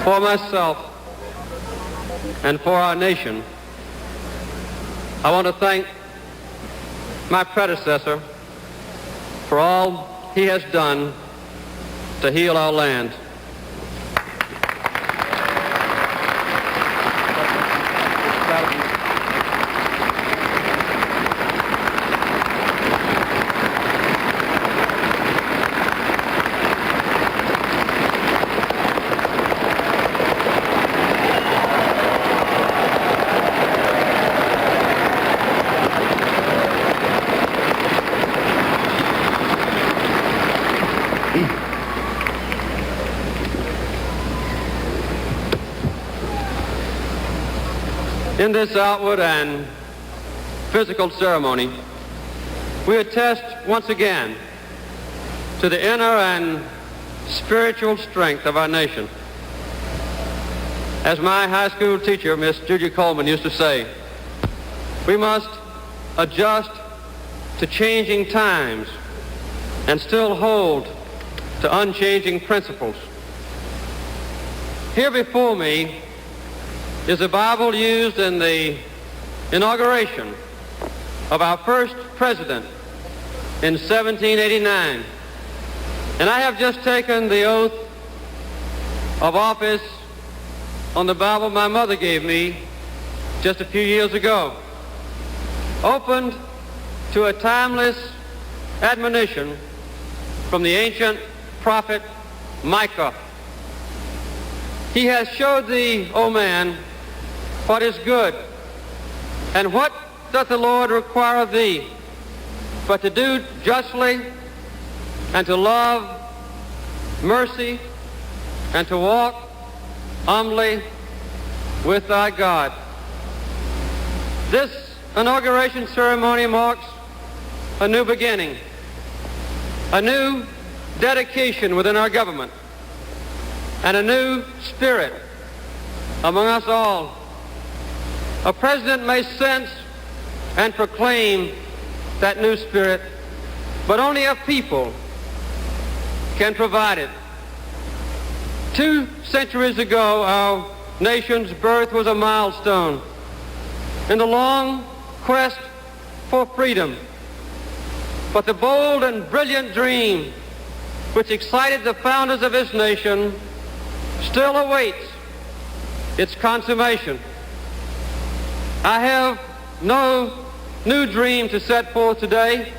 for myself and for our nation, I want to thank my predecessor for all he has done to heal our land. In this outward and physical ceremony, we attest once again to the inner and spiritual strength of our nation. As my high school teacher, Miss Judy Coleman, used to say, we must adjust to changing times and still hold to unchanging principles. Here before me is a Bible used in the inauguration of our first president in 1789. And I have just taken the oath of office on the Bible my mother gave me just a few years ago, opened to a timeless admonition from the ancient prophet Micah. He has showed thee, O man, what is good, and what doth the Lord require of thee, but to do justly, and to love mercy, and to walk humbly with thy God. This inauguration ceremony marks a new beginning, a new dedication within our government, and a new spirit among us all. A president may sense and proclaim that new spirit, but only a people can provide it. 2 centuries ago, our nation's birth was a milestone in the long quest for freedom. But the bold and brilliant dream which excited the founders of this nation still awaits its consummation. I have no new dream to set forth today,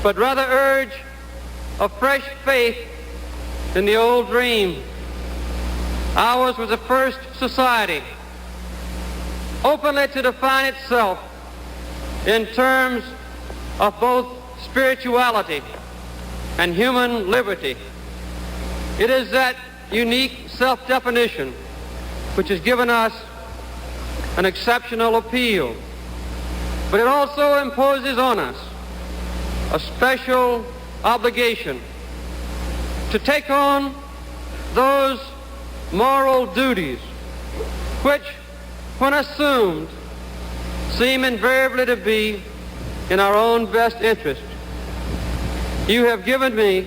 but rather urge a fresh faith in the old dream. Ours was the first society openly to define itself in terms of both spirituality and human liberty. It is that unique self-definition which has given us an exceptional appeal, but it also imposes on us a special obligation to take on those moral duties which, when assumed, seem invariably to be in our own best interest. You have given me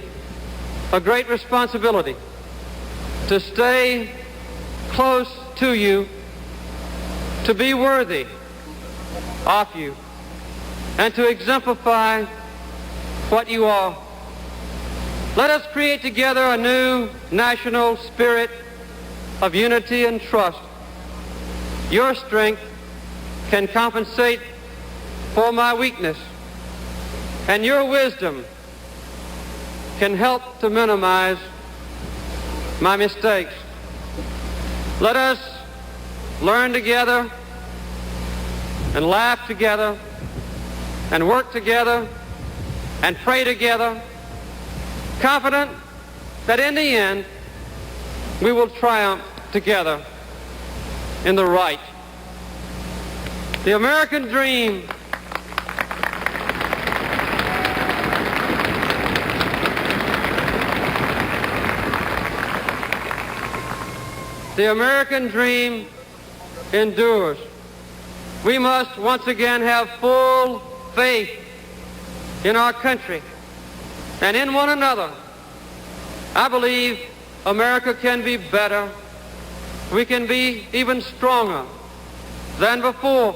a great responsibility to stay close to you, to be worthy of you, and to exemplify what you are. Let us create together a new national spirit of unity and trust. Your strength can compensate for my weakness, and your wisdom can help to minimize my mistakes. Let us learn together and laugh together and work together and pray together, confident that in the end we will triumph together in the right. The American dream endures. We must once again have full faith in our country and in one another. I believe America can be better we can be even stronger than before.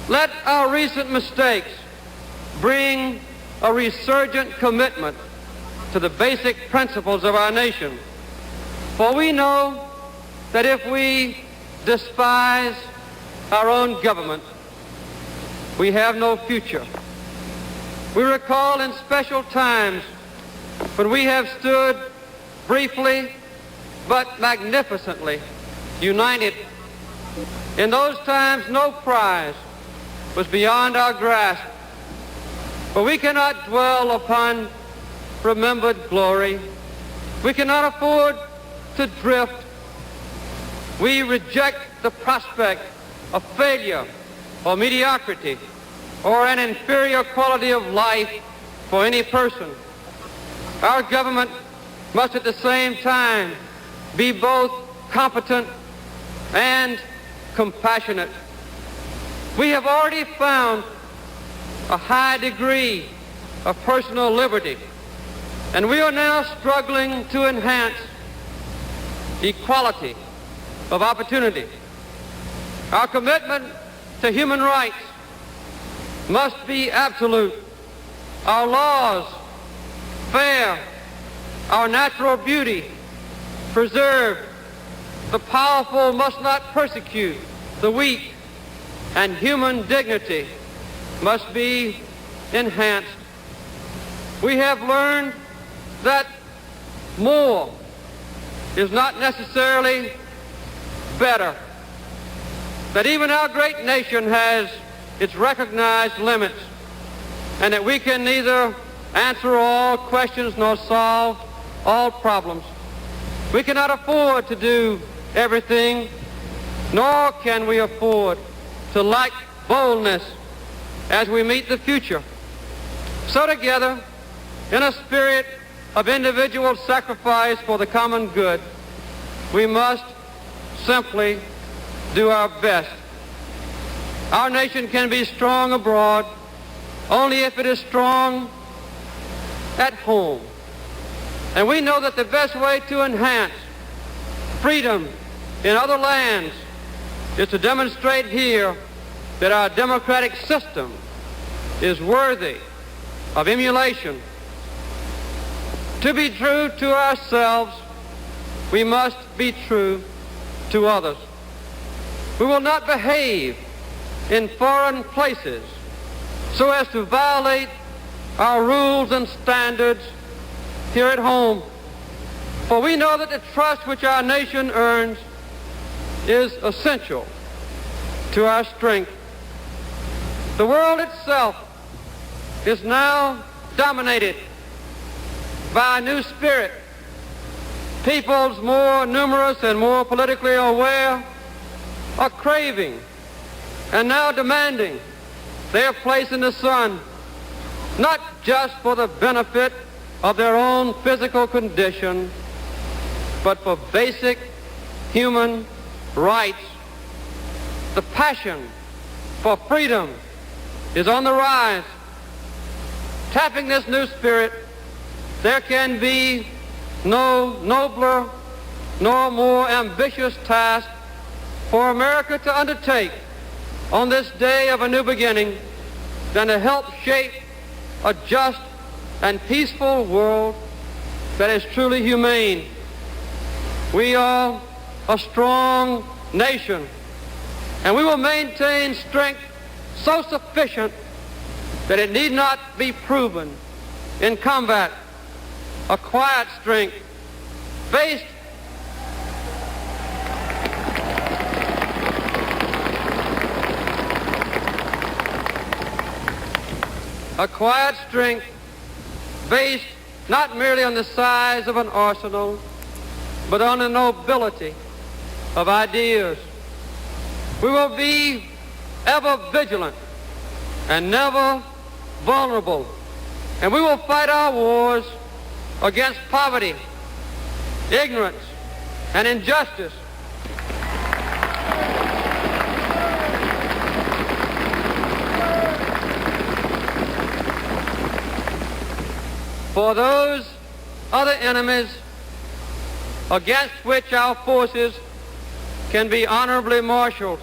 Let our recent mistakes bring a resurgent commitment to the basic principles of our nation. For we know that if we despise our own government, we have no future. We recall in special times when we have stood briefly but magnificently united. In those times, no prize was beyond our grasp. But we cannot dwell upon remembered glory. We cannot afford to drift. We reject the prospect of failure or mediocrity or an inferior quality of life for any person. Our government must at the same time be both competent and compassionate. We have already found a high degree of personal liberty, and we are now struggling to enhance equality of opportunity. Our commitment to human rights must be absolute. Our laws fair, our natural beauty preserved. The powerful must not persecute the weak, and human dignity must be enhanced. We have learned that more is not necessarily better, that even our great nation has its recognized limits, and that we can neither answer all questions nor solve all problems. We cannot afford to do everything, nor can we afford to lack boldness as we meet the future. So together, in a spirit of individual sacrifice for the common good, we must simply do our best. Our nation can be strong abroad only if it is strong at home. And we know that the best way to enhance freedom in other lands is to demonstrate here that our democratic system is worthy of emulation. To be true to ourselves, we must be true to others. We will not behave in foreign places so as to violate our rules and standards here at home. For we know that the trust which our nation earns is essential to our strength. The world itself is now dominated by a new spirit. Peoples more numerous and more politically aware are craving and now demanding their place in the sun, not just for the benefit of their own physical condition, but for basic human rights. The passion for freedom is on the rise. Tapping this new spirit, there can be no nobler nor more ambitious task for America to undertake on this day of a new beginning than to help shape a just and peaceful world that is truly humane. We are a strong nation, and we will maintain strength so sufficient that it need not be proven in combat. A quiet strength based based not merely on the size of an arsenal, but on the nobility of ideas. We will be ever vigilant and never vulnerable, and we will fight our wars against poverty, ignorance, and injustice. For those other enemies against which our forces can be honorably marshaled.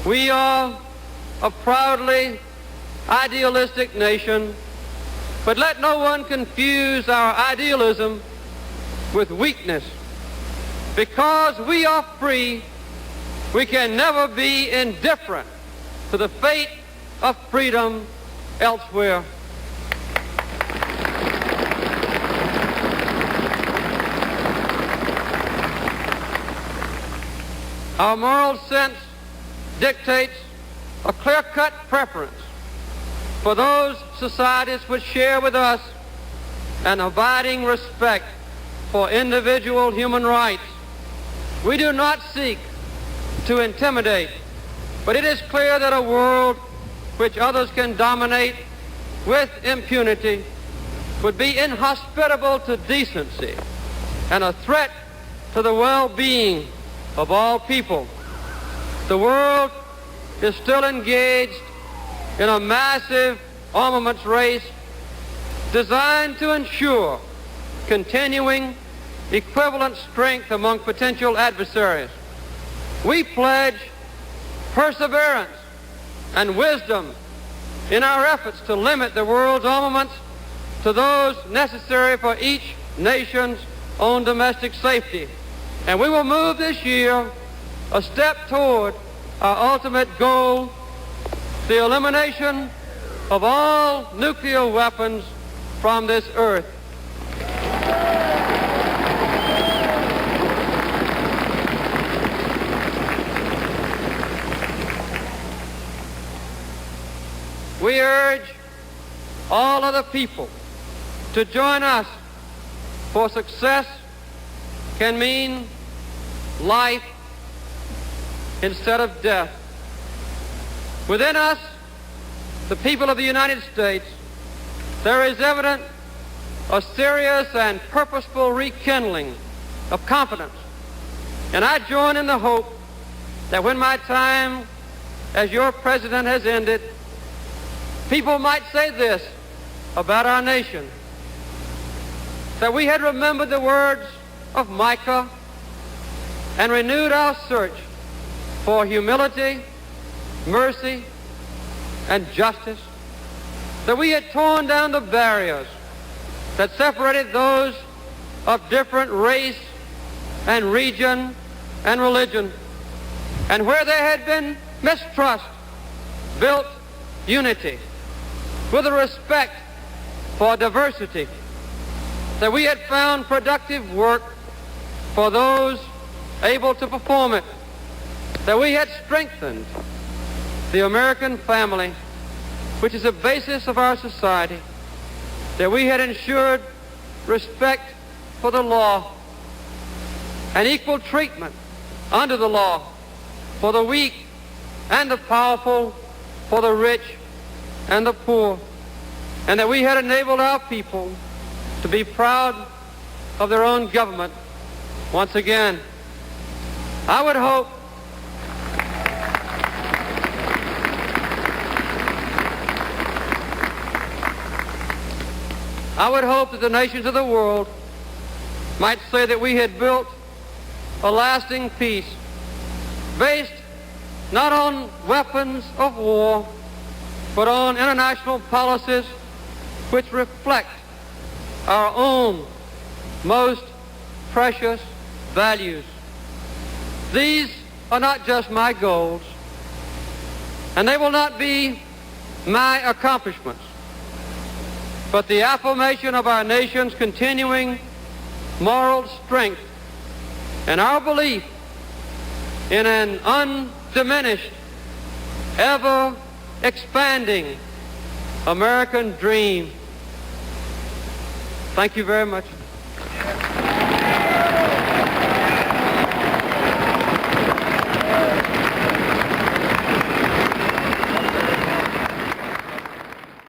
We are a proudly idealistic nation, but let no one confuse our idealism with weakness. Because we are free, we can never be indifferent to the fate of freedom elsewhere. Our moral sense dictates a clear-cut preference for those societies which share with us an abiding respect for individual human rights. We do not seek to intimidate, but it is clear that a world which others can dominate with impunity would be inhospitable to decency and a threat to the well-being of all people. The world is still engaged in a massive armaments race designed to ensure continuing equivalent strength among potential adversaries. We pledge perseverance and wisdom in our efforts to limit the world's armaments to those necessary for each nation's own domestic safety. And we will move this year a step toward our ultimate goal, the elimination of all nuclear weapons from this earth. We urge all other people to join us, for success can mean life instead of death. Within us, the people of the United States, there is evident a serious and purposeful rekindling of confidence. And I join in the hope that when my time as your president has ended, people might say this about our nation, that we had remembered the words of Micah and renewed our search for humility, mercy, and justice, that we had torn down the barriers that separated those of different race and region and religion, and where there had been mistrust, built unity with a respect for diversity, that we had found productive work for those able to perform it, that we had strengthened the American family, which is the basis of our society, that we had ensured respect for the law and equal treatment under the law for the weak and the powerful, for the rich and the poor, and that we had enabled our people to be proud of their own government once again. I would hope that the nations of the world might say that we had built a lasting peace based not on weapons of war, but on international policies which reflect our own most precious values. These are not just my goals, and they will not be my accomplishments, but the affirmation of our nation's continuing moral strength and our belief in an undiminished, ever-expanding American dream. Thank you very much.